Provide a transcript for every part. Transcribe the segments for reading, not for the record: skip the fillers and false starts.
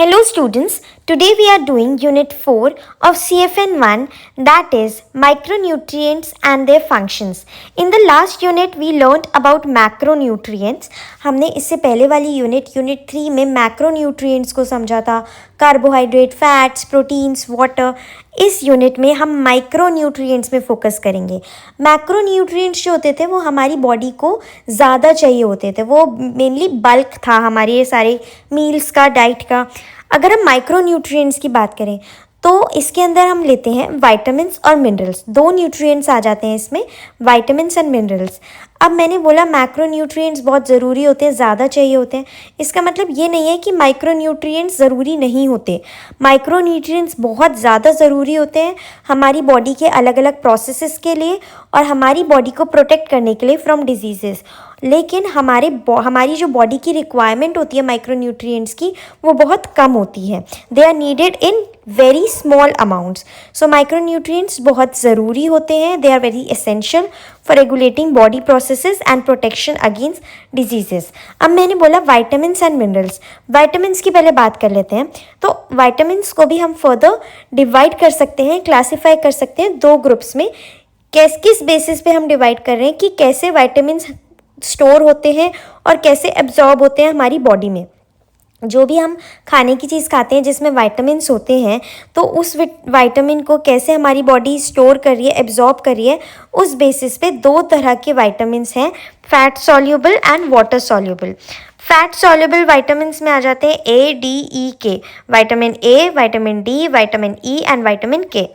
Hello students, today we are doing unit 4 of CFN1, that is micronutrients and their functions. In the last unit we learned about macronutrients. हमने इससे पहले वाली unit 3 में macronutrients को समझा था, carbohydrate, fats, proteins, water. इस unit में हम माइक्रोन्यूट्रिएंट्स में फोकस करेंगे. मैक्रोन्यूट्रिएंट्स जो होते थे वो हमारी बॉडी को ज़्यादा चाहिए होते थे, वो मेनली बल्क था हमारे ये सारे मील्स का, डाइट का. अगर हम माइक्रोन्यूट्रिएंट्स की बात करें तो इसके अंदर हम लेते हैं विटामिन्स और मिनरल्स. दो न्यूट्रिएंट्स आ जाते हैं इसमें, विटामिन्स एंड मिनरल्स. अब मैंने बोला मैक्रोन्यूट्रिएंट्स बहुत ज़रूरी होते हैं, ज़्यादा चाहिए होते हैं. इसका मतलब ये नहीं है कि माइक्रोन्यूट्रिएंट्स ज़रूरी नहीं होते. माइक्रोन्यूट्रिएंट्स बहुत ज़्यादा ज़रूरी होते हैं हमारी बॉडी के अलग अलग प्रोसेसेस के लिए और हमारी बॉडी को प्रोटेक्ट करने के लिए फ्रॉम डिजीजेस. लेकिन हमारी जो बॉडी की रिक्वायरमेंट होती है माइक्रोन्यूट्रिएंट्स की वो बहुत कम होती है. They are needed in very small amounts. So micronutrients बहुत ज़रूरी होते हैं. They are very essential for regulating body processes and protection against diseases. अब मैंने बोला विटामिन्स एंड मिनरल्स. विटामिन्स की पहले बात कर लेते हैं. तो विटामिन्स को भी हम फर्दर डिवाइड कर सकते हैं, क्लासीफाई कर सकते हैं दो ग्रुप्स में. किस बेसिस पे हम डिवाइड कर रहे हैं कि कैसे विटामिन्स स्टोर होते हैं और कैसे एब्जॉर्ब होते हैं हमारी बॉडी में. जो भी हम खाने की चीज़ खाते हैं जिसमें विटामिन्स होते हैं तो उस विटामिन को कैसे हमारी बॉडी स्टोर कर रही है, एब्जॉर्ब कर रही है, उस बेसिस पे दो तरह के विटामिन्स हैं, fat soluble and water soluble. Fat soluble vitamins में आ जाते हैं ए, डी, ई, के. Vitamin A, vitamin D, vitamin E and vitamin के.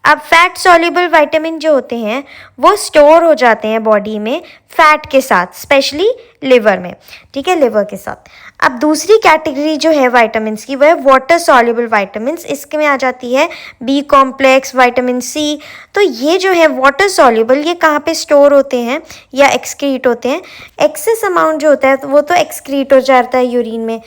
अब फैट सॉल्युबल विटामिन जो होते हैं वो स्टोर हो जाते हैं बॉडी में फैट के साथ, स्पेशली लिवर में. ठीक है, लिवर के साथ. अब दूसरी कैटेगरी जो है विटामिन्स की वो है वाटर सॉल्युबल विटामिन्स. इसके में आ जाती है बी कॉम्प्लेक्स, विटामिन सी. तो ये जो है वाटर सॉल्युबल, ये कहाँ पे स्टोर होते हैं या एक्सक्रीट होते हैं. एक्सेस अमाउंट जो होता है वो तो एक्सक्रीट हो जाता है यूरिन में,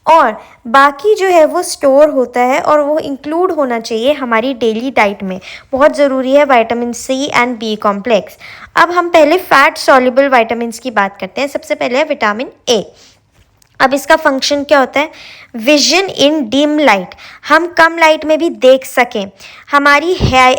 और बाकी जो है वो स्टोर होता है और वो इंक्लूड होना चाहिए हमारी डेली डाइट में. बहुत ज़रूरी है vitamin C and B complex. अब हम पहले फैट सॉल्युबल विटामिन्स की बात करते हैं. सबसे पहले है विटामिन ए. अब इसका फंक्शन क्या होता है? विजन इन डिम लाइट, हम कम लाइट में भी देख सकें. हमारी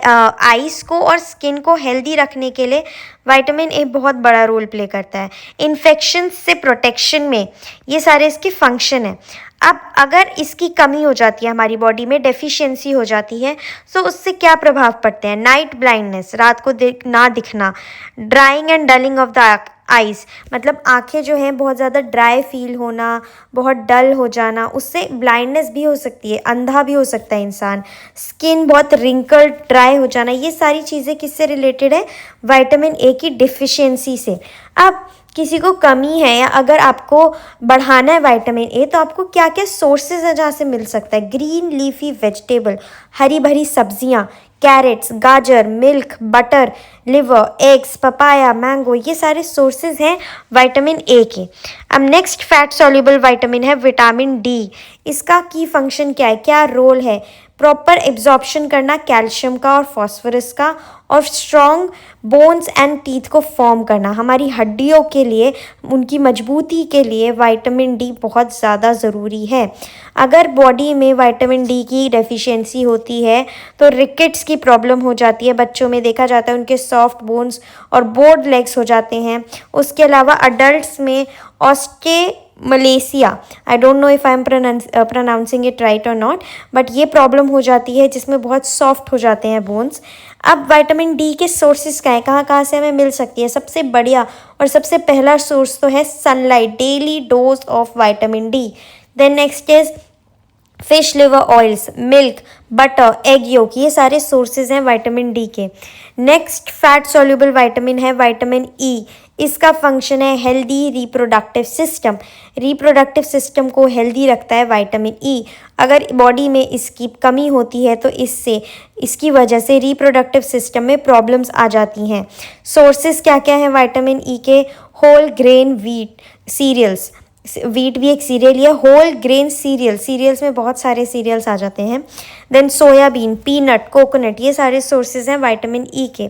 आइस को और स्किन को हेल्दी रखने के लिए विटामिन ए बहुत बड़ा रोल प्ले करता है. इन्फेक्शन से प्रोटेक्शन में ये सारे इसके फंक्शन हैं. अब अगर इसकी कमी हो जाती है हमारी बॉडी में, डेफिशिएंसी हो जाती है, तो उससे क्या प्रभाव पड़ते हैं? नाइट ब्लाइंडनेस, रात को ना दिखना. Drawing and dulling of the eyes, मतलब आंखें जो हैं बहुत ज़्यादा ड्राई फील होना, बहुत डल हो जाना, उससे ब्लाइंडनेस भी हो सकती है, अंधा भी हो सकता है इंसान. स्किन बहुत रिंकल्ड, ड्राई हो जाना, ये सारी चीज़ें किससे रिलेटेड है? विटामिन ए की डिफिशियंसी से. अब किसी को कमी है या अगर आपको बढ़ाना है विटामिन ए, तो आपको क्या क्या सोर्सेज है जहाँ से मिल सकता है? ग्रीन लीफी वेजिटेबल, हरी भरी सब्जियाँ, कैरेट्स, गाजर, milk, butter, liver, eggs, papaya, mango, ये सारे सोर्सेज हैं विटामिन ए के. अब नेक्स्ट फैट सॉल्युबल विटामिन है विटामिन डी. इसका की फंक्शन क्या है, क्या रोल है? प्रॉपर एब्जॉर्प्शन करना कैल्शियम का और फॉस्फोरस का, और स्ट्रॉन्ग बोन्स एंड टीथ को फॉर्म करना. हमारी हड्डियों के लिए, उनकी मजबूती के लिए विटामिन डी बहुत ज़्यादा ज़रूरी है. अगर बॉडी में विटामिन डी की डेफिशिएंसी होती है तो रिकेट्स की प्रॉब्लम हो जाती है. बच्चों में देखा जाता है उनके सॉफ्ट बोन्स और बोर्ड लेग्स हो जाते हैं. उसके अलावा अडल्ट्स में osteomalacia, I don't know if I am pronouncing it right और नॉट, बट ये प्रॉब्लम हो जाती है जिसमें बहुत सॉफ्ट हो जाते हैं बोन्स. अब विटामिन डी के सोर्सेज क्या है, कहाँ कहाँ से हमें मिल सकती है? सबसे बढ़िया और सबसे पहला सोर्स तो है sunlight, daily dose of vitamin D. Then next is fish liver oils, milk, butter, egg yolk, ये सारे सोर्सेज हैं विटामिन डी के. नेक्स्ट फैट सॉल्युबल विटामिन है विटामिन ई. इसका फंक्शन है healthy reproductive system. Reproductive system को healthy रखता है विटामिन ई. अगर बॉडी में इसकी कमी होती है तो इसकी वजह से रिप्रोडक्टिव सिस्टम में प्रॉब्लम्स आ जाती हैं. सोर्सेज क्या क्या हैं विटामिन ई के? Whole grain wheat cereals, wheat भी एक सीरियल है. होल ग्रेन सीरियल्स में बहुत सारे सीरियल्स आ जाते हैं. देन सोयाबीन, पीनट, कोकोनट, ये सारे सोर्सेज हैं विटामिन ई के.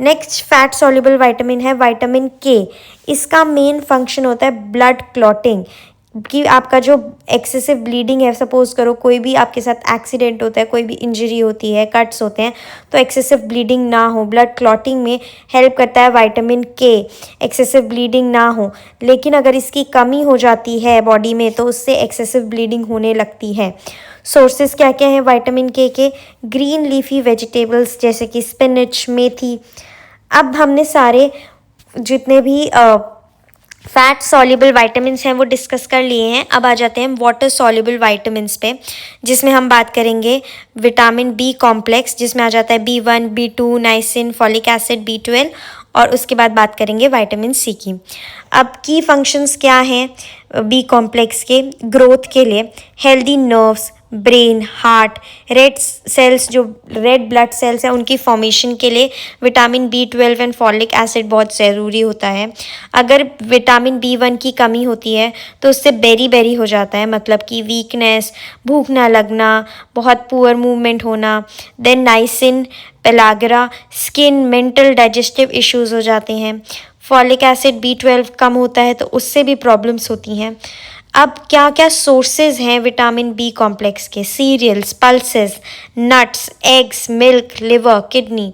नेक्स्ट फैट सॉल्युबल विटामिन है विटामिन के. इसका मेन फंक्शन होता है ब्लड क्लॉटिंग. कि आपका जो एक्सेसिव ब्लीडिंग है, सपोज करो कोई भी आपके साथ एक्सीडेंट होता है, कोई भी इंजरी होती है, कट्स होते हैं, तो एक्सेसिव ब्लीडिंग ना हो। ब्लड क्लॉटिंग में हेल्प करता है विटामिन के, एक्सेसिव ब्लीडिंग ना हो। लेकिन अगर इसकी कमी हो जाती है बॉडी में तो उससे एक्सेसिव ब्लीडिंग होने लगती है। सोर्सेज क्या क्या हैं विटामिन के? ग्रीन लीफी वेजिटेबल्स जैसे कि स्पिनच, मेथी। अब हमने सारे जितने भी फैट सॉल्युबल वाइटामिन्स हैं वो डिस्कस कर लिए हैं। अब आ जाते हैं वाटर सॉल्युबल वाइटामिन्स पे, जिसमें हम बात करेंगे विटामिन बी कॉम्प्लेक्स, जिसमें आ जाता है B1, B2, niacin, folic acid, B12, और उसके बाद बात करेंगे विटामिन सी की। अब की फंक्शंस क्या हैं बी कॉम्प्लेक्स के? ग्रोथ के लिए, healthy nerves, brain, heart, red cells जो रेड ब्लड सेल्स हैं उनकी फॉर्मेशन के लिए vitamin B12 and folic acid बहुत ज़रूरी होता है। अगर विटामिन B1 की कमी होती है तो उससे बेरी बेरी हो जाता है, मतलब कि वीकनेस, भूख ना लगना, बहुत पुअर मूवमेंट होना। Then niacin, pellagra, skin, mental, digestive issues हो जाते हैं। फॉलिक एसिड B12 कम होता है तो उससे भी प्रॉब्लम्स होती हैं। अब क्या क्या सोर्सेज हैं विटामिन बी कॉम्प्लेक्स के? Cereals, pulses, nuts, eggs, milk, liver, kidney.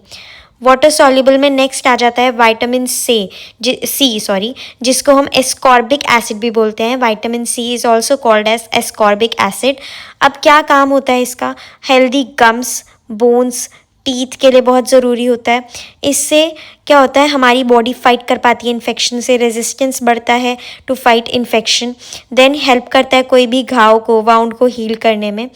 Water soluble में नेक्स्ट आ जाता है विटामिन सी, जिसको हम एस्कॉर्बिक एसिड भी बोलते हैं। Vitamin C is also called as ascorbic acid. अब क्या काम होता है इसका? हेल्दी गम्स, बोन्स, टीथ के लिए बहुत ज़रूरी होता है। इससे क्या होता है, हमारी बॉडी फाइट कर पाती है इन्फेक्शन से, रेजिस्टेंस बढ़ता है to fight infection. Then help करता है कोई भी घाव को, वाउंड को हील करने में।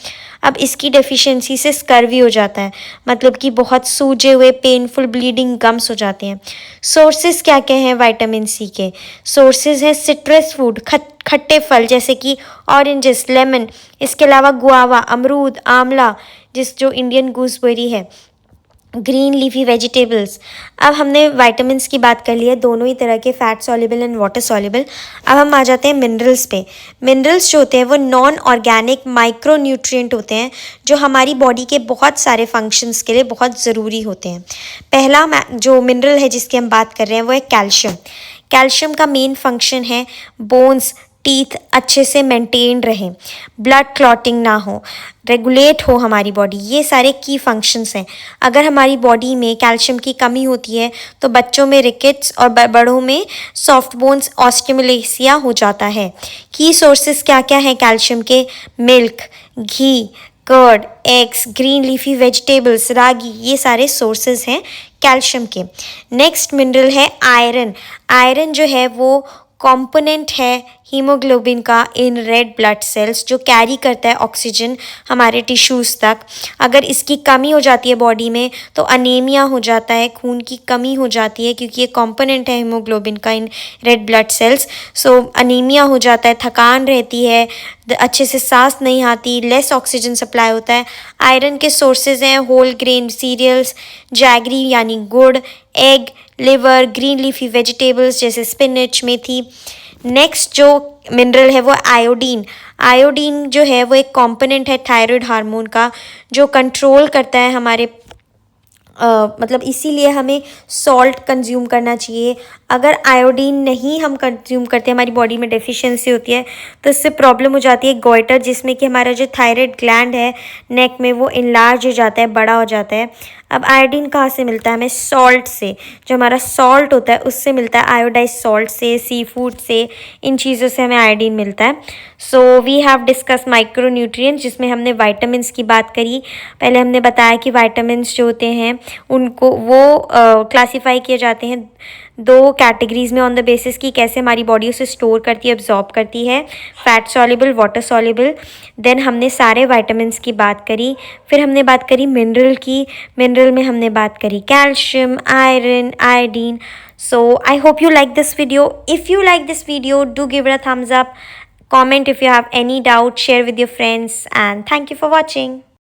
अब इसकी डेफिशिएंसी से स्कर्वी हो जाता है, मतलब कि बहुत सूजे हुए पेनफुल ब्लीडिंग गम्स हो जाते हैं। सोर्सेज क्या क्या हैं विटामिन सी के? सोर्सेज हैं सिट्रस फूड, खट्टे फल जैसे कि ऑरेंजेस, लेमन। इसके अलावा गुआवा, अमरूद, आंवला, जो इंडियन गूसबेरी है। Green leafy vegetables. अब हमने विटामिन्स की बात कर ली है, दोनों ही तरह के, fat soluble and water soluble. अब हम आ जाते हैं मिनरल्स पे। मिनरल्स जो होते हैं वो नॉन ऑर्गेनिक माइक्रो न्यूट्रिएंट होते हैं जो हमारी बॉडी के बहुत सारे फंक्शंस के लिए बहुत ज़रूरी होते हैं। पहला जो मिनरल है जिसकी हम बात कर रहे हैं वो है कैल्शियम। कैल्शियम का मेन फंक्शन है बोन्स, टीथ अच्छे से मेंटेन रहें, ब्लड क्लॉटिंग ना हो, रेगुलेट हो हमारी बॉडी। ये सारे की फंक्शंस हैं। अगर हमारी बॉडी में कैल्शियम की कमी होती है तो बच्चों में रिकेट्स और बड़ों में सॉफ्ट बोन्स, ऑस्टियोमलेसिया हो जाता है। की सोर्सेज क्या क्या हैं कैल्शियम के? Milk, ghee, curd, eggs, green leafy vegetables, ragi, ये सारे सोर्सेज हैं कैल्शियम के। नेक्स्ट मिनरल है आयरन। आयरन जो है वो कंपोनेंट है हीमोग्लोबिन का इन रेड ब्लड सेल्स, जो कैरी करता है ऑक्सीजन हमारे टिश्यूज़ तक। अगर इसकी कमी हो जाती है बॉडी में तो अनीमिया हो जाता है, खून की कमी हो जाती है, क्योंकि ये कंपोनेंट है हीमोग्लोबिन का in red blood sales. So anaemia हो जाता है, थकान रहती है, अच्छे से सांस नहीं आती, लेस ऑक्सीजन सप्लाई होता है। आयरन के सोर्सेज हैं होल ग्रेन सीरियल्स, जैगरी यानी गुड़, egg, liver, green leafy vegetables जैसे स्पिनच, मेथी। नेक्स्ट जो मिनरल है वो आयोडीन। आयोडीन जो है वो एक कंपोनेंट है थायराइड हार्मोन का, जो कंट्रोल करता है हमारे मतलब इसीलिए हमें सॉल्ट कंज्यूम करना चाहिए। अगर आयोडीन नहीं हम कंज्यूम करते, हमारी बॉडी में डेफिशिएंसी होती है तो इससे प्रॉब्लम हो जाती है गोइटर, जिसमें कि हमारा जो थायराइड ग्लैंड है नेक में वो इनलार्ज हो जाता है, बड़ा हो जाता है। अब आयोडीन कहाँ से मिलता है हमें? सॉल्ट से। जो हमारा सॉल्ट होता है उससे मिलता है, आयोडाइज सॉल्ट से, सी फूड से, इन चीज़ों से हमें आयोडीन मिलता है। So we have discuss micro nutrients, जिसमें हमने वाइटामिन्स की बात करी। पहले हमने बताया कि वाइटामिन्स जो होते हैं उनको वो क्लासीफाई किए जाते हैं दो कैटेगरीज में ऑन द बेसिस की कैसे हमारी बॉडी उसे स्टोर करती है, एब्जॉर्ब करती है, fat soluble, water soluble. Then हमने सारे वाइटामिन्स की बात करी। फिर हमने बात करी मिनरल की। मिनरल में हमने बात करी calcium, iron, iodine. So I hope you like this video. If you like this video, do give it a thumbs up. Comment if you have any doubt, share with your friends, and thank you for watching.